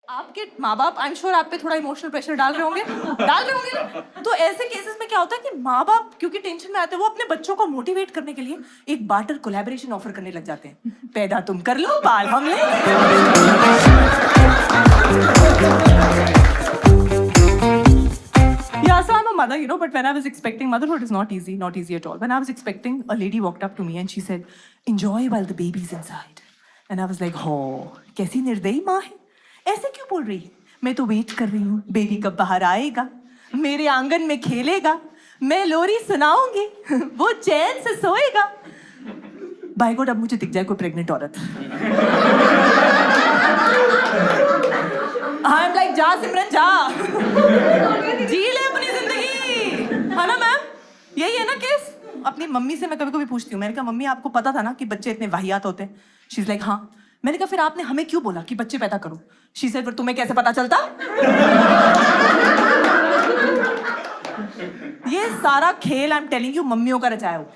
आपके माँ बाप आई एम श्योर आप पे थोड़ा इमोशनल प्रेशर डाल रहे होंगे ना? तो ऐसे केसेस में क्या होता है कि माँ बाप क्योंकि टेंशन में आते हैं, वो अपने बच्चों को मोटिवेट करने के लिए एक बार्टर कोलैबोरेशन ऑफर करने लग जाते हैं। पैदा तुम कर लो, बाल हम ले। Yeah, so I'm a mother, but when I was expecting, motherhood is not easy at all. When I was expecting, a lady walked up to me and she said, "Enjoy while the baby's inside." And I was like, "Oh, कैसी निर्दयी माँ है? ऐसे क्यों बोल रही है? मैं तो वेट कर रही हूँ, बेबी कब बाहर आएगा, मेरे आंगन में खेलेगा, मैं लोरी सुनाऊंगी, वो चैन से सोएगा." बाय गॉड, अब मुझे दिख जाए कोई प्रेग्नेंट औरत। आई एम लाइक, जा सिमरन जा, जी ले अपनी जिंदगी, है ना मैम? यही है ना केस। अपनी मम्मी से मैं कभी कभी पूछती हूँ, मैंने कहा मम्मी आपको पता था ना कि बच्चे इतने वाहियात होते हैं? शी इज लाइक हाँ। मैंने कहा फिर आपने हमें क्यों बोला कि बच्चे पैदा करो? शी सेड फिर तुम्हें कैसे पता चलता? ये सारा खेल आई एम टेलिंग यू मम्मियों का रचाया हुआ।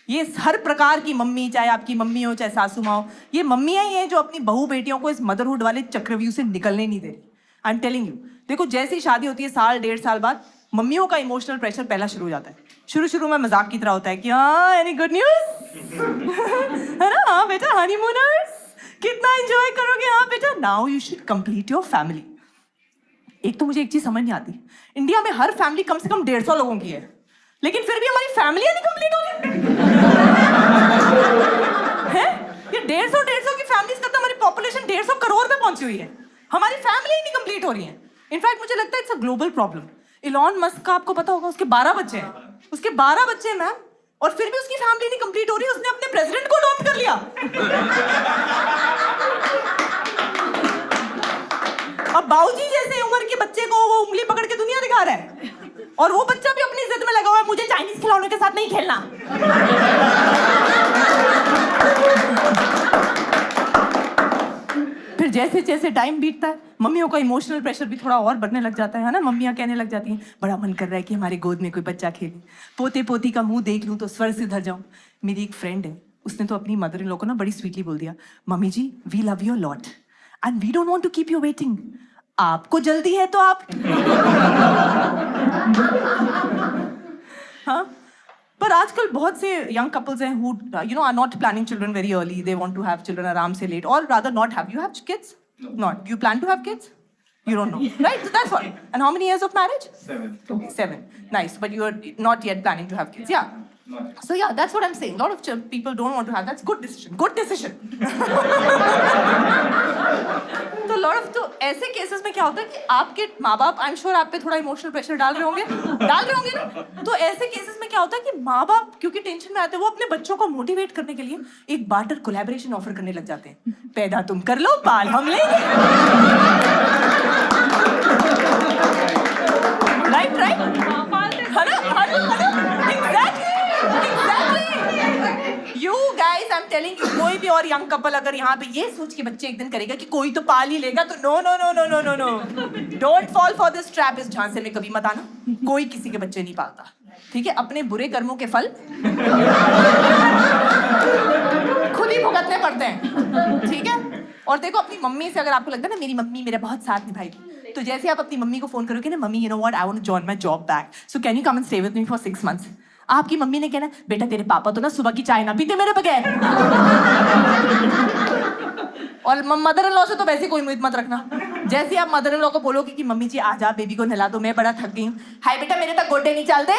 ये हर प्रकार की मम्मी, चाहे आपकी मम्मी हो चाहे सासू माँ हो, ये मम्मियाँ ही हैं जो अपनी बहू बेटियों को इस मदरहुड वाले चक्रव्यूह से निकलने नहीं दे रही। आई एम टेलिंग यू, देखो जैसी शादी होती है साल डेढ़ साल बाद मम्मियों का इमोशनल प्रेशर पहला शुरू हो जाता है। शुरू में मजाक की तरह होता है कि हाँ एनी गुड न्यूज है ना, हाँ बेटा हनीमूनर्स कितना एंजॉय करोगे, हाँ बेटा now you should complete your family. एक तो मुझे एक चीज समझ नहीं आती, इंडिया में हर फैमिली कम से कम 150 लोगों की है, लेकिन फिर भी हमारी फैमिली नहीं कंप्लीट हो रही है। ये 150 की फैमिलीज का तो हमारी पॉपुलेशन 150 करोड़ पे पहुंची हुई है, हमारी फैमिली ही नहीं कंप्लीट हो रही है। इनफैक्ट मुझे लगता है it's a global problem. Elon Musk का आपको पता होगा, उसके 12 बच्चे हैं, उसके 12 बच्चे हैं मैम, और फिर भी उसकी फैमिली नहीं कंप्लीट हो रही। उसने अपने प्रेसिडेंट को अडॉप्ट कर लिया। अब बाबूजी जैसे उम्र के बच्चे को वो उंगली पकड़ के दुनिया दिखा रहा है, और वो बच्चा भी अपनी जिद में लगा हुआ है, मुझे चाइनीज खिलौने के साथ नहीं खेलना। फिर जैसे जैसे टाइम बीतता है, मम्मियों का इमोशनल प्रेशर भी थोड़ा और बढ़ने लग जाता है ना। मम्मियाँ कहने लग जाती हैं, बड़ा मन कर रहा है कि हमारे गोद में कोई बच्चा खेले, पोते पोती का मुंह देख लूं तो स्वर से धर जाऊं। मेरी एक फ्रेंड है, उसने तो अपनी मदर इन लॉ को ना बड़ी स्वीटली बोल दिया, mummy ji we love you lot and we don't want to keep you waiting, आपको जल्दी है तो आप। हाँ, पर आजकल बहुत से यंग कपल्स हैं who are not planning children very early. They want to have children आराम से late, or rather not have. You have kids? No. Not. You plan to have kids? You don't know, right? So that's all. And how many years of marriage? 7. 7. Nice, but you are not yet planning to have kids. Yeah. Not. So yeah, that's what I'm saying. A lot of people don't want to have. That's good decision. Good decision. तो lot of तो ऐसे cases में क्या होता है कि आपके माँ बाप आई एम श्योर आप पे थोड़ा इमोशनल प्रेशर डाल रहे होंगे ना? तो ऐसे केसेस में क्या होता है कि माँ बाप क्योंकि टेंशन में आते हैं, वो अपने बच्चों को मोटिवेट करने के लिए एक बार्टर कोलैबोरेशन ऑफर करने लग जाते हैं। पैदा तुम कर लो, बाल हम लेंगे। Right you guys, I am telling you, कोई भी और यंग कपल अगर यहाँ पे ये सोच के बच्चे एक दिन करेगा कि कोई तो पाल ही लेगा, तो no no no no no no no, don't fall for this trap. इस झांसे में कभी मत आना, कोई किसी के बच्चे नहीं पालता, ठीक है? अपने बुरे कर्मों के फल खुद ही भुगतने पड़ते हैं, ठीक है? और देखो अपनी मम्मी से अगर आपको लगता है ना मेरी मम्मी मेरा बहुत साथ निभाएगी, तो जैसे आप अपनी मम्मी को फोन करोगे ना, mummy you know what I want to join my job back, so can you come and stay with me for 6 months। आपकी मम्मी ने कहना, बेटा तेरे पापा तो ना सुबह की चाय ना पीते मेरे बगैर। और मदर इन लॉ से तो वैसे कोई उम्मीद मत रखना। जैसे आप मदर इन लॉ को बोलोगे कि मम्मी जी आज आप बेबी को नहला दो, मैं बड़ा थक गई हूँ, हाय बेटा मेरे तक गोडे नहीं चलते,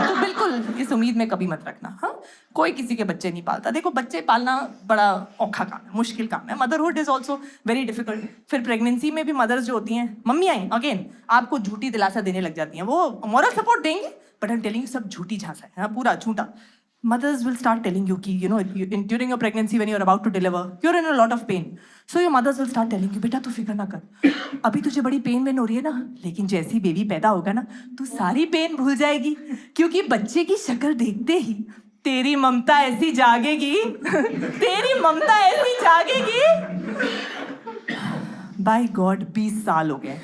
तो बिल्कुल इस उम्मीद में कभी मत रखना। हाँ, कोई किसी के बच्चे नहीं पालता। देखो बच्चे पालना बड़ा औखा काम है, मुश्किल काम है। Motherhood is also very difficult. फिर प्रेगनेंसी में भी मदर्स जो होती हैं, मम्मियाँ अगेन आपको झूठी दिलासा देने लग जाती हैं। वो मॉरल सपोर्ट देंगे, but I am telling you सब झूठी झांसा है, हाँ पूरा झूठा। Mothers will start telling you कि during your pregnancy when you're about to deliver, you're in a lot of pain. So your mothers will start telling you, बेटा तू फिक्र ना कर, अभी तुझे बड़ी पेन वेन हो रही है ना, लेकिन जैसे ही बेबी पैदा होगा ना, तू सारी पेन भूल जाएगी, क्योंकि बच्चे की शक्ल देखते ही तेरी ममता ऐसी जागेगी, तेरी ममता ऐसी जागेगी। बाय गॉड 20 साल हो गए।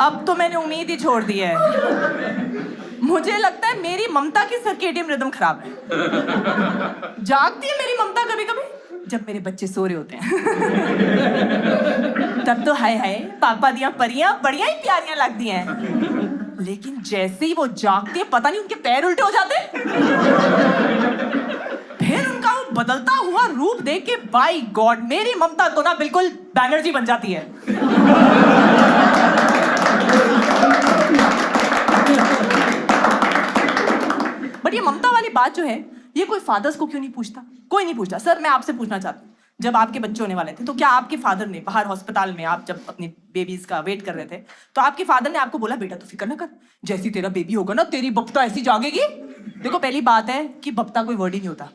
अब तो मैंने उम्मीद ही छोड़ दी है। मुझे लगता है मेरी ममता की सर्केडियन रिदम खराब है। जागती है मेरी ममता कभी कभी जब मेरे बच्चे सो रहे होते हैं। तब तो हाय हाय पापा दिया परियां बढ़िया ही प्यारियां लगती हैं, लेकिन जैसे ही वो जागती है पता नहीं उनके पैर उल्टे हो जाते हैं। फिर उनका वो बदलता हुआ रूप देख के बाय गॉड मेरी ममता तो ना बिल्कुल बैनर्जी बन जाती है। बट ये ममता वाली बात जो है ये कोई फादर्स को क्यों नहीं पूछता? कोई नहीं पूछता। सर मैं आपसे पूछना चाहता हूँ, जब आपके बच्चे होने वाले थे तो क्या आपके फादर ने बाहर हॉस्पिटल में आप जब अपनी बेबीज का वेट कर रहे थे तो आपके फादर ने आपको बोला बेटा तू फिक्र ना कर, जैसी तेरा बेबी होगा ना तेरी बप्ता ऐसी जागेगी? देखो पहली बात है कि बप्ता कोई वर्ड ही नहीं होता।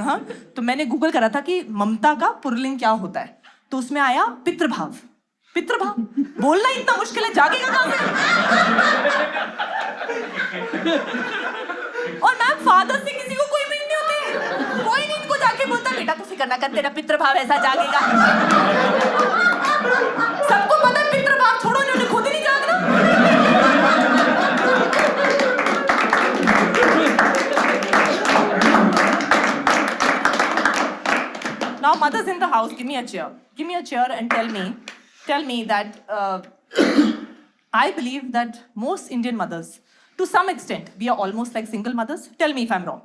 हाँ, तो मैंने गूगल करा था कि ममता का पुल्लिंग क्या होता है, तो उसमें आया पितृभाव। पितृभाव बोलना इतना मुश्किल है, जागेगा कहां से? और मैम फादर से किसी को कोई उम्मीद नहीं होती, कोई नहीं इनको जाके बोलता बेटा तू फिक्र ना कर तेरा पितृभाव ऐसा जागेगा। सबको पता है पितृभाव छोड़ो, इन्होंने खुद ही नहीं जागना। Now mothers in the house, give me a chair. Give me a chair and tell me that I believe that most Indian mothers, to some extent, we are almost like single mothers. Tell me if I'm wrong.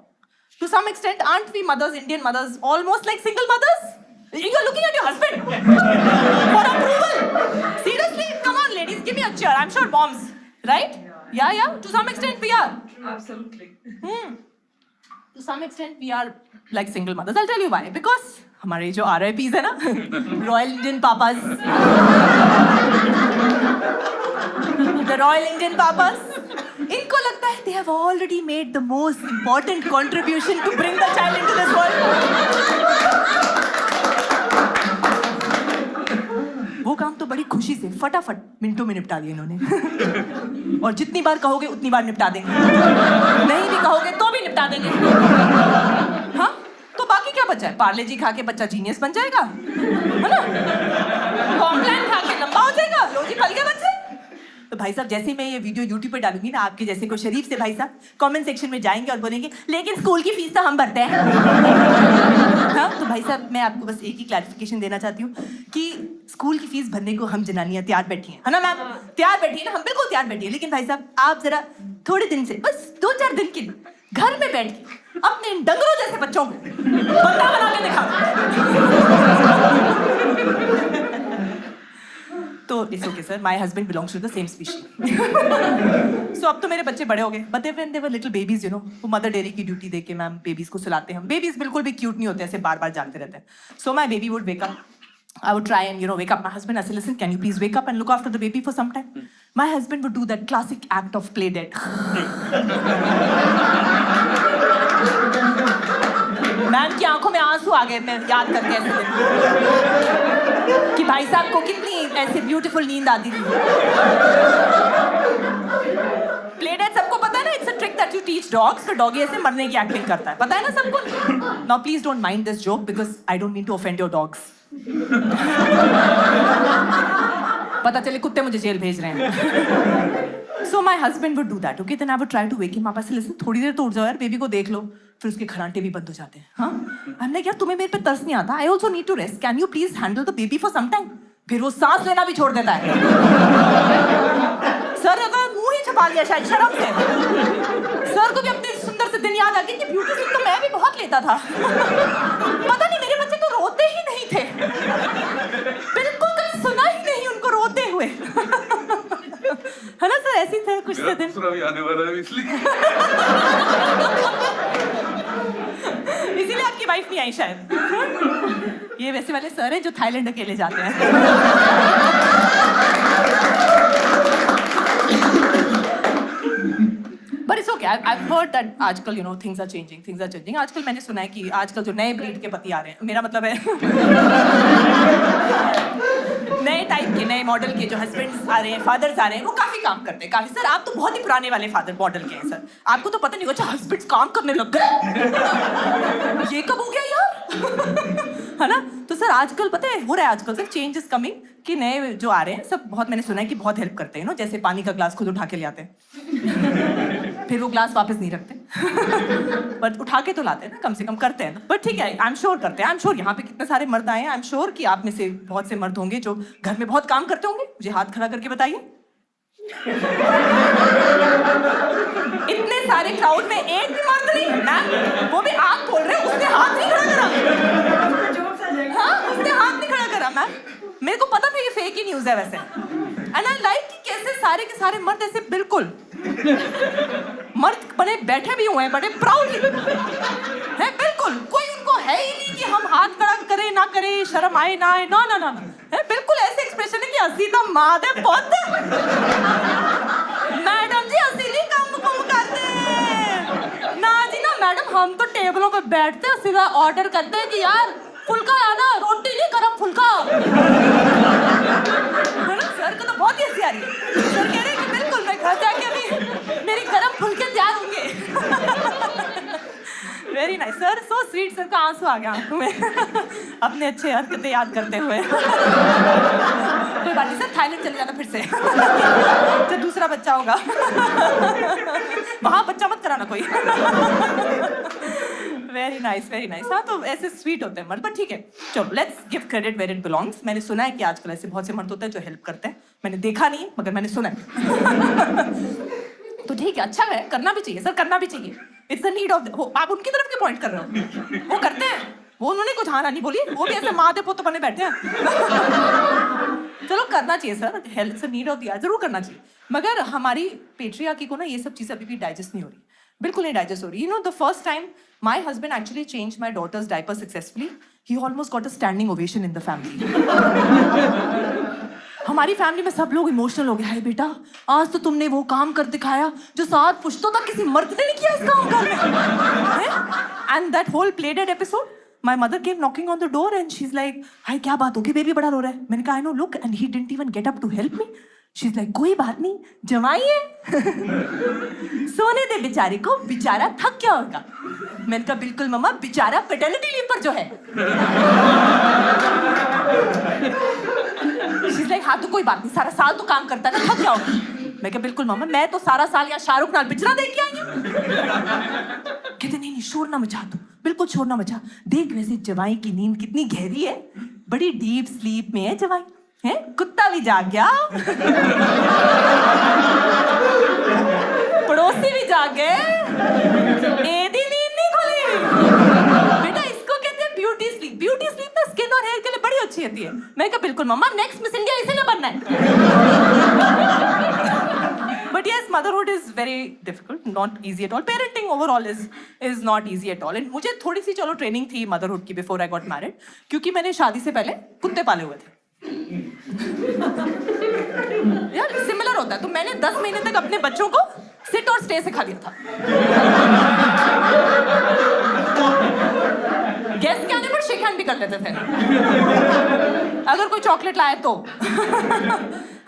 To some extent, aren't we mothers, Indian mothers, almost like single mothers? You are looking at your husband for approval. Seriously, come on, ladies, give me a chair. I'm sure moms, right? Yeah. To some extent, we are. Absolutely. To some extent, we are like single mothers. I'll tell you why. Because हमारे जो RIPs है ना, Royal Indian Papas, the Royal Indian Papas, इनको लगता है they have already made the most important contribution to bring the child into this world. वो काम तो बड़ी खुशी से फटाफट मिनटों में निपटा दिया इन्होंने। और जितनी बार कहोगे उतनी बार निपटा देंगे, नहीं भी कहोगे तो भी निपटा देंगे। हाँ, तो बाकी क्या बचा है? पार्ले जी खा के बच्चा जीनियस बन जाएगा, है ना? कॉम्प्लान खा के लंबा हो जाएगा, लो जी पल गए बच्चे। तो भाई साहब जैसे मैं ये वीडियो YouTube पे डालूंगी ना, आपके जैसे कोई शरीफ से भाई साहब कमेंट सेक्शन में जाएंगे और बोलेंगे लेकिन स्कूल की फीस तो हम भरते हैं। हाँ, तो भाई साहब मैं आपको बस एक ही क्लैरिफिकेशन देना चाहती हूँ कि स्कूल की फीस भरने को हम जनानियां तैयार बैठी हैं, है ना मैम? तैयार बैठी है ना, हम बिल्कुल तैयार बैठी है। लेकिन भाई साहब आप जरा थोड़े दिन से, बस 2-4 दिन के लिए घर में बैठ के अपने डंगरों जैसे बच्चों को बंदा बना के दिखा। तो it's okay sir, my husband belongs to the same species. So अब तो मेरे बच्चे बड़े हो गए, but when they were little babies you know, वो मदर डेयरी की ड्यूटी देके मैम बेबीज को सुलाते हैं। बेबीज बिल्कुल भी क्यूट नहीं होते, ऐसे बार-बार जागते रहते हैं। So my baby would wake up, I would try and wake up my husband. I say, listen, can you please wake up and look after the baby for some time? My husband would do that classic act of play dead. Ma'am की आंखों में आंसू आ गए, मैं याद करके ऐसे दिन कि भाई साहब को कितनी ऐसे ब्यूटीफुल नींद आती थी। प्ले डेड सबको पता है ना, it's a trick that you teach dogs. तो डॉगी ऐसे मरने की एक्टिंग करता है, पता है ना सबको। Now please don't mind this joke because I don't mean to offend your dogs. पता चले कुत्ते मुझे जेल भेज रहे हैं। So my husband would do that, okay? Then I would try to wake him up. I said, listen, थोड़ी देर तो उठ जाओ यार, बेबी को देख लो। फिर उसके खराटे भी बंद हो जाते हैं। हाँ, I'm like यार तुम्हें मेरे पे तरस नहीं आता? I also need to rest. Can you please handle the baby for some time? फिर वो सांस लेना भी छोड़ देता है। सर अगर मुंह ही छुपा लिया शायद शर्म से। सर को भी अपने सुंदर से दिन याद आ गए कि ब्यूटी स्लिप तो मैं भी बहुत लेता था। पता नहीं मेरे बच्चे तो रोते ही नहीं थे, बिल्कुल कभी सुना ही नहीं उनको रोते हुए। है ना सर, ऐसे थे कुछ दिन। भी आने वाला है इसलिए इसीलिए आपकी वाइफ नहीं आई शायद। ये वैसे वाले सर हैं जो थाईलैंड अकेले जाते हैं। But it's okay. I've heard that आजकल you know things are changing. आजकल मैंने सुना है कि आजकल जो नए ब्रीड के पति आ रहे हैं, मेरा मतलब है नए टाइप के, नए मॉडल के जो हस्बैंड्स आ रहे हैं, फादर्स आ रहे हैं, वो काफी काम करते हैं। काफी सर आप तो बहुत ही पुराने वाले फादर मॉडल के हैं सर, आपको तो पता नहीं होगा हस्बैंड्स काम करने लग गए। ये कब हो गया यार? है ना? तो सर सर आजकल पता है हो रहा है आजकल सर चेंज इज कमिंग कि नए जो आ रहे हैं सब बहुत मैंने सुना है कि बहुत हेल्प करते हैं जैसे पानी का ग्लास खुद उठा के ले आते हैं फिर वो ग्लास वापस नहीं रखते बट उठा के तो लाते हैं ना, कम से कम करते हैं ना। बट ठीक है, आई एम श्योर करते हैं। आई एम श्योर यहाँ पे कितने सारे मर्द आए हैं, आई एम श्योर कि आप में से बहुत से मर्द होंगे जो घर में बहुत काम करते होंगे। मुझे हाथ खड़ा करके बताइए। इतने सारे क्राउड में एक भी मर्द नहीं, मैम वो भी आप बोल रहे हो, उसने हाथ नहीं खड़ा करा। हाँ, उसने हाथ नहीं खड़ा करा मैम। मेरे को पता था ये फेक ही न्यूज़ है वैसे। एंड आई लाइक कि कैसे सारे के सारे मर्द ऐसे बिल्कुल मर्द बड़े बैठे भी हुए हैं, बड़े प्राउडली है, बिल्कुल कोई उनको है ही नहीं कि हम हाथ खड़ा करें ना करें, शर्म आए ना आए, ना ना ना है, बिल्कुल ऐसे एक्सप्रेशन है कि हंसी तो माँ दे पुत मैडम जी असली काम कुम करते ना जी ना मैडम, हम तो टेबलों पे बैठते हैं सीधा ऑर्डर करते हैं कि यार फुल्का आना, रोटी नहीं गरम फुल्का। सर को तो बहुत ही हंसी आ रही है। सर कह रहे हैं कि बिल्कुल मैं घर जाके अभी मेरी गरम फुल्के तैयार होंगे। Very nice sir, so sweet. Sir का आंसू आ गया आंखों में अपने अच्छे हरकतें याद करते हुए। कोई बात नहीं सर, थाईलैंड चले जाना फिर से जब दूसरा बच्चा होगा। वहाँ बच्चा मत कराना कोई। Very nice very nice. हाँ तो ऐसे स्वीट होते हैं मर्द, बट ठीक है चलो let's give credit where it belongs. मैंने सुना है कि आजकल ऐसे बहुत से मर्द होते हैं जो हेल्प करते हैं, मैंने देखा नहीं मगर मैंने सुना है। तो ठीक है, अच्छा है, करना भी चाहिए सर, करना भी चाहिए। इट्स द नीड ऑफ आप उनकी तरफ क्यों पॉइंट कर रहे हो? वो करते हैं, वो उन्होंने कुछ हाँ नहीं बोली, वो भी ऐसे माँ दे पुत बने बैठे हैं। चलो करना चाहिए सर, हेल्थ से नीड ऑफ द जरूर करना चाहिए, मगर हमारी पेट्रियार्की को ना ये सब चीज़ें अभी भी डाइजेस्ट नहीं हो रही, बिल्कुल नहीं डाइजेस्ट हो रही। You know the first time my husband actually change my daughter's diaper successfully, he almost got a standing ovation in the family. हमारी फैमिली में सब लोग इमोशनल हो गए, हाय बेटा आज तो तुमने वो काम कर दिखाया जो 7 पुश्तों तक किसी मर्द ने नहीं किया इस काम का। And that whole play date episode, my mother came knocking on the door and she is like, हाय क्या बात हो गई, बेबी बड़ा रो रहा है। मैंने कहा I know look, and he didn't even get up to help me. She is like कोई बात नहीं, जवाई है सोने दे बेचारे को, बेचारा थक क्या होगा। मैंने कहा बिल्कुल मम्मा, बेचारा पेटर्निटी लीव पर जो है। शी इज लाइक हाँ तो कोई बात नहीं, सारा साल तो काम करता है ना, थक क्या होगा। मैं कहा बिल्कुल मम्मा, मैं तो सारा साल यहाँ शाहरुख नाल पिक्चर देख के आई हूँ। कहते नहीं शोर ना मचा तू, बिल्कुल शोर ना मचा। देख वैसे जवाई की नींद कितनी गहरी है, बड़ी डीप स्लीप में है जवाई, है कुत्ता भी जाग गया, पड़ोसी भी जाग गए, एदी नींद नहीं खुली। बेटा इसको कहते हैं ब्यूटी स्लीप। ब्यूटी स्लीप ना स्किन और हेयर के लिए बड़ी अच्छी होती है। मैं कहा बिल्कुल मम्मा, नेक्स्ट मिस इंडिया इसे ना बनना है। But yes, motherhood is very difficult, not easy at all. Parenting overall is not easy at all. And मुझे थोड़ी सी चलो ट्रेनिंग थी motherhood की before I got married, क्योंकि मैंने शादी से पहले कुत्ते पाले हुए थे। यार सिमिलर होता है, तो मैंने 10 महीने तक अपने बच्चों को सिट और स्टे सिखा दिया था। गेस्ट के आने पर शेक हैंड भी कर लेते थे अगर कोई चॉकलेट लाए तो।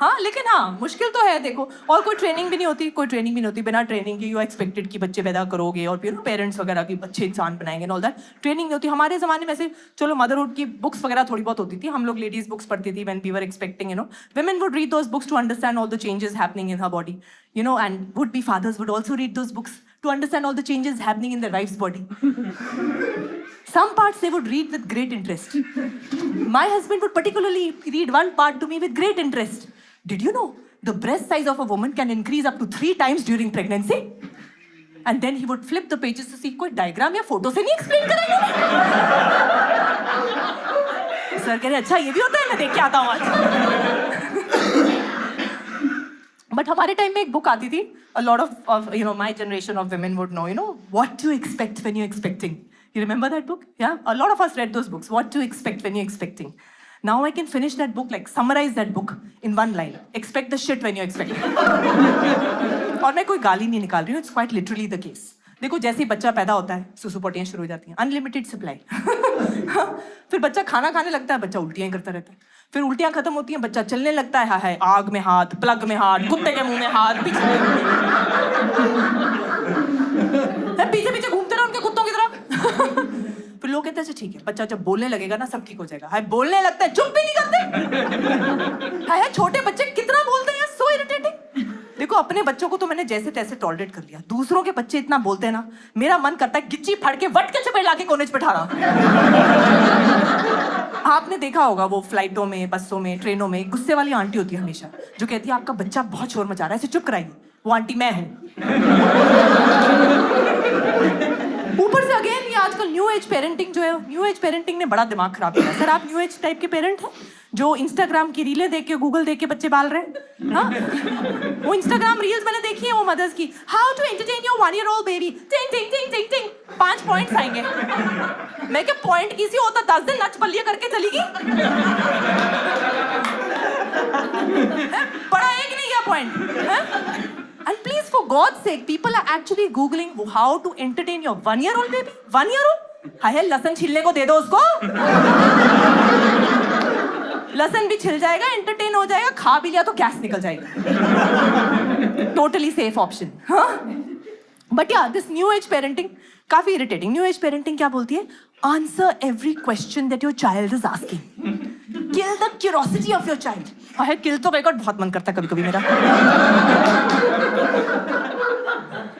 हाँ लेकिन हाँ मुश्किल तो है देखो, और कोई ट्रेनिंग भी नहीं होती, कोई ट्रेनिंग भी नहीं होती। बिना ट्रेनिंग के यू एक्सपेक्टेड कि बच्चे पैदा करोगे और फिर पेरेंट्स वगैरह की अच्छे इंसान बनाएंगे ऑल दैट, ट्रेनिंग नहीं होती। हमारे ज़माने में से चलो मदरहुड की बुक्स वगैरह थोड़ी बहुत होती थी, हम लोग लेडीज बुक्स पढ़ती थी when we were expecting, you know women would read those books to understand all the changes happening in her body, you know, and would be fathers would also read those books to understand all the changes happening in their wife's body. Some parts they would read with great interest. My husband would particularly read one part to me with great interest. Did you know the breast size of a woman can increase up to 3 times during pregnancy? And then he would flip the pages to see कोई diagram या photo से नहीं explain करेंगे। Sir कह रहे अच्छा ये भी होता है, मैं देख के आता हूँ आज। बट हमारे टाइम में एक बुक आती थी, a lot of you know my generation of women would know, you know, what to expect when you're expecting. You remember that book? Yeah, a lot of us read those books. What to expect when you're expecting. Now I can finish that book, like summarize that book in one line. Expect the shit when you're expecting. और मैं कोई गाली नहीं निकाल रही हूँ, it's quite literally the case. देखो जैसे ही बच्चा पैदा होता है सुसु पोटियाँ शुरू हो जाती हैं, अनलिमिटेड सप्लाई। फिर बच्चा खाना खाने लगता है, बच्चा उल्टियाँ ही करता रहता है। फिर उल्टियाँ खत्म होती हैं, बच्चा चलने लगता है, हाय आग में हाथ, प्लग में हाथ, कुत्ते के मुंह में हाथ, पीछे पीछे घूमते रहो उनके कुत्तों की तरह। फिर लोग लोग कहते हैं अच्छा ठीक है, बच्चा जब बोलने लगेगा ना सब ठीक हो जाएगा। हाय बोलने लगता है, चुप भी नहीं करते। हाय छोटे बच्चे कितना बोलते हैं, सो इरिटेटिंग। देखो अपने बच्चों को तो मैंने जैसे तैसे टॉलरेट कर लिया, दूसरों के बच्चे इतना बोलते हैं ना, मेरा मन करता है गिच्ची फाड़ के वट के चपेट लाके कोने पे बैठा आपने देखा होगा वो फ्लाइटों में, बसों में, ट्रेनों में गुस्से वाली आंटी होती है हमेशा, जो कहती है आपका बच्चा बहुत शोर मचा रहा है, इसे चुप कराइए। वो आंटी मैं हूं। ऊपर से अगेन ये आजकल न्यू एज पेरेंटिंग जो है, न्यू एज पेरेंटिंग ने बड़ा दिमाग खराब किया। सर आप न्यू एज टाइप के पेरेंट हैं जो इंस्टाग्राम की रीलें देख के, गूगल देख के बच्चे पाल रहे हैं। हाँ वो इंस्टाग्राम रील्स मैंने देखी है वो मदर्स की, how to entertain your 1 year old baby, ting ting ting ting टिंग, 5 पॉइंट्स आएंगे। मैं क्या पॉइंट इजी होता, 10 दिन नच बलिया करके चलेगी। बड़ा एक नहीं गया point. And please, for God's sake, people are actually googling how to entertain your 1 year old baby. 1 year old? हाय लहसुन छिलने को दे दो उसको। लहसुन भी छिल जाएगा, एंटरटेन हो जाएगा, खा भी लिया तो गैस निकल जाएगा। Totally safe option. हाँ बट या दिस न्यू एज पेरेंटिंग काफी इरिटेटिंग। न्यू एज पेरेंटिंग क्या बोलती है? Answer every question that your child is asking, kill the curiosity of your child. हाय किल तो रिकॉर्ड बहुत मन करता है कभी कभी मेरा।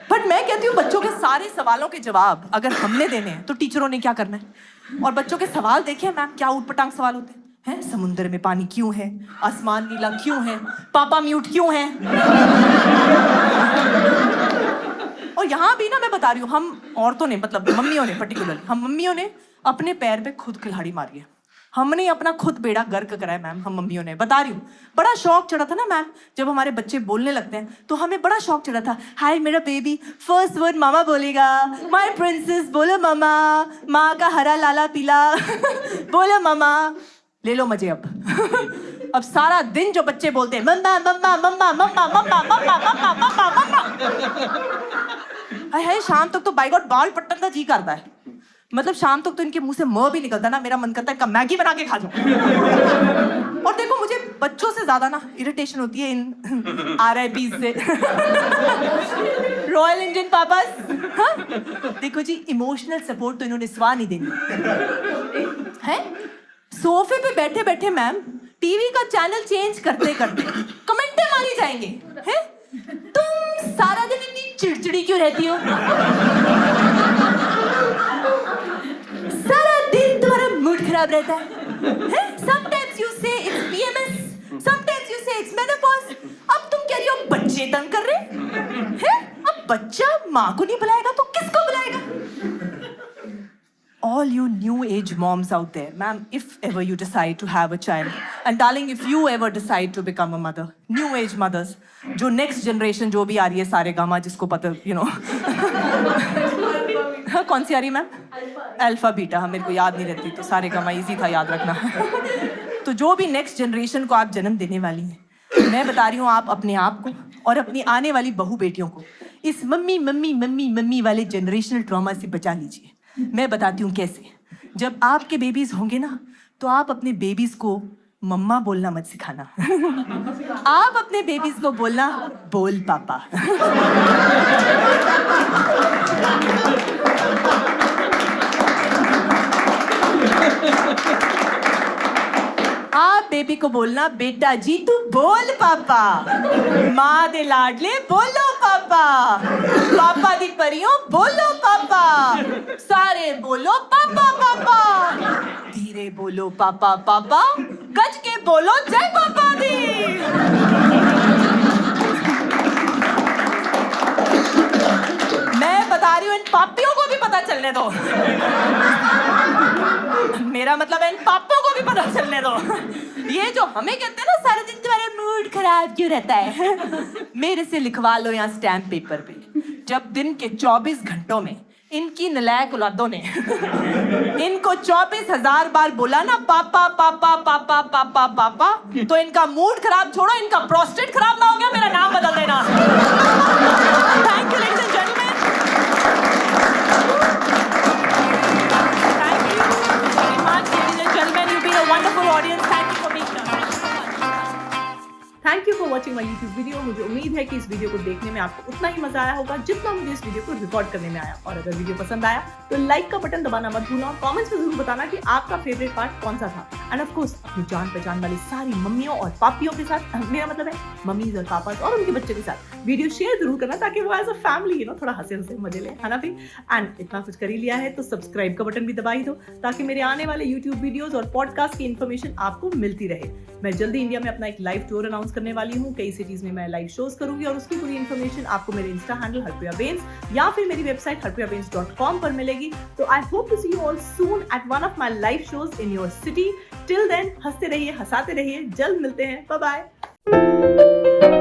बट मैं कहती हूँ बच्चों के सारे सवालों के जवाब अगर हमने देने हैं तो टीचरों ने क्या करना है? और बच्चों के सवाल देखे मैम, क्या ऊटपटांग सवाल होते हैं? समुद्र में पानी क्यों है? आसमान नीला क्यों है? पापा म्यूट क्यों है? और यहाँ भी ना मैं बता रही हूँ, हम औरतों ने, मतलब मम्मियों ने पर्टिकुलरली, हम मम्मियों ने अपने पैर पे खुद कुल्हाड़ी मारी है। हमने अपना खुद बेड़ा गर्क कराया मैम, हम मम्मियों ने। बता रही हूँ बड़ा शौक चढ़ा था ना मैम, जब हमारे बच्चे बोलने लगते हैं तो हमें बड़ा शौक चढ़ा था। हाय मेरा बेबी फर्स्ट वर्ड मामा बोलेगा, माय प्रिंसेस बोलो मामा, माँ का हरा लाला पीला बोलो मामा। ले लो मजे अब। अब सारा दिन जो बच्चे बोलते हैं मम्मा मम्मा मम्मा मम्मा मम्मा मम्मा मम्मा मम्मा मम्मा, हाय शाम तक तो बाय गॉड बाल पट्टन का जी करता है। मतलब शाम तक तो इनके मुंह से म भी निकलता ना, मेरा मन करता है इनका मैगी बना के खा जाऊं। और देखो मुझे बच्चों से ज्यादा ना इरिटेशन होती है इन RIP से, रॉयल इंडियन पापास। हाँ? देखो जी इमोशनल सपोर्ट तो इन्होंने स्वा नहीं देनी है। सोफे पे बैठे बैठे मैम टीवी का चैनल चेंज करते करते कमेंटें मारी जाएंगे, हैं? तुम सारा दिन इतनी चिड़चिड़ी क्यों रहती हो? सारा दिन तुम्हारा मूड खराब रहता है? Sometimes you say it's PMS, sometimes you say it's menopause. अब तुम कह रही हो बच्चे तंग कर रहे हैं? अब बच्चा माँ को नहीं बुलाएगा तो किसको बुलाएगा? All you new age moms out there, ma'am, if ever you decide to have a child, and darling, if you ever decide to become a mother, new age mothers, जो next generation जो भी आ रही है सारे gamma जिसको पता, you know, कौन सी आ रही है मैम? अल्फा बीटा, हाँ मेरे को याद नहीं रहती तो सारे गामा इजी था याद रखना। तो जो भी नेक्स्ट जनरेशन को आप जन्म देने वाली हैं, मैं बता रही हूँ आप अपने आप को और अपनी आने वाली बहू बेटियों को इस मम्मी मम्मी मम्मी मम्मी वाले जनरेशनल ट्रॉमा से बचा लीजिए। मैं बताती हूँ कैसे। जब आपके बेबीज होंगे ना तो आप अपने बेबीज को मम्मा बोलना मत सिखाना। आप अपने बेबीज को बोलना बोल पापा। आप बेबी को बोलना बेटा जी तू बोल पापा, माँ दे लाडले बोलो पापा, पापा दी परियों बोलो पापा, सारे बोलो पापा पापा, धीरे बोलो पापा पापा, गज के बोलो जय पापा दी। मैं बता रही हूँ इन पापियों को भी पता चलने दो। मेरा मतलब है इन पापों को भी पता चलने दो। ये जो हमें कहते हैं ना सारा दिन तुम्हारा मूड खराब क्यों रहता है, मेरे से लिखवा लो यहाँ स्टैम्प पेपर पे। जब दिन के 24 घंटों में इनकी नलायक औलादों ने इनको 24,000 बार बोला ना पापा पापा पापा पापा पापा, तो इनका मूड खराब छोड़ो, इनका प्रोस्टेट खराब ना हो गया मेरा नाम बदल देना। Thank you ladies and gentleman. Wonderful audience. Thank you for being here. Thank you for watching my YouTube video. मुझे उम्मीद है कि इस वीडियो को देखने में आपको उतना ही मजा आया होगा जितना मुझे इस वीडियो को रिकॉर्ड करने में आया। और अगर वीडियो पसंद आया तो लाइक का बटन दबाना मत भूलना और कमेंट्स में जरूर बताना कि आपका फेवरेट पार्ट कौन सा था। एंड ऑफ कोर्स अपनी जान पहचान वाली सारी मम्मियों और पापियों के साथ, मेरा मतलब है मम्मीज और पापास और उनके बच्चे के साथ वीडियो शेयर जरूर करना ताकि वो एज अ फैमिली थोड़ा हंसे हंसे मजे ले, है ना फिर। एंड इतना कुछ कर ही लिया है तो सब्सक्राइब का बटन भी दबा ही दो ताकि मेरे आने वाले यूट्यूब वीडियोस और पॉडकास्ट की इन्फॉर्मेशन आपको मिलती रहे। मैं जल्दी इंडिया में अपना एक लाइव टूर अनाउंस करने वाली हूँ। कई सिटीज में मैं लाइव शोज करूंगी और उसकी पूरी इन्फॉर्मेशन आपको मेरे इंस्टा हैंडल हरप्रिया बेंस या फिर मेरी वेबसाइट harpriyabenz.com पर मिलेगी। तो I hope to see you all soon at one of my live shows in your city. Till then हंसते रहिए, हंसाते रहिए, जल्द मिलते हैं। Bye bye.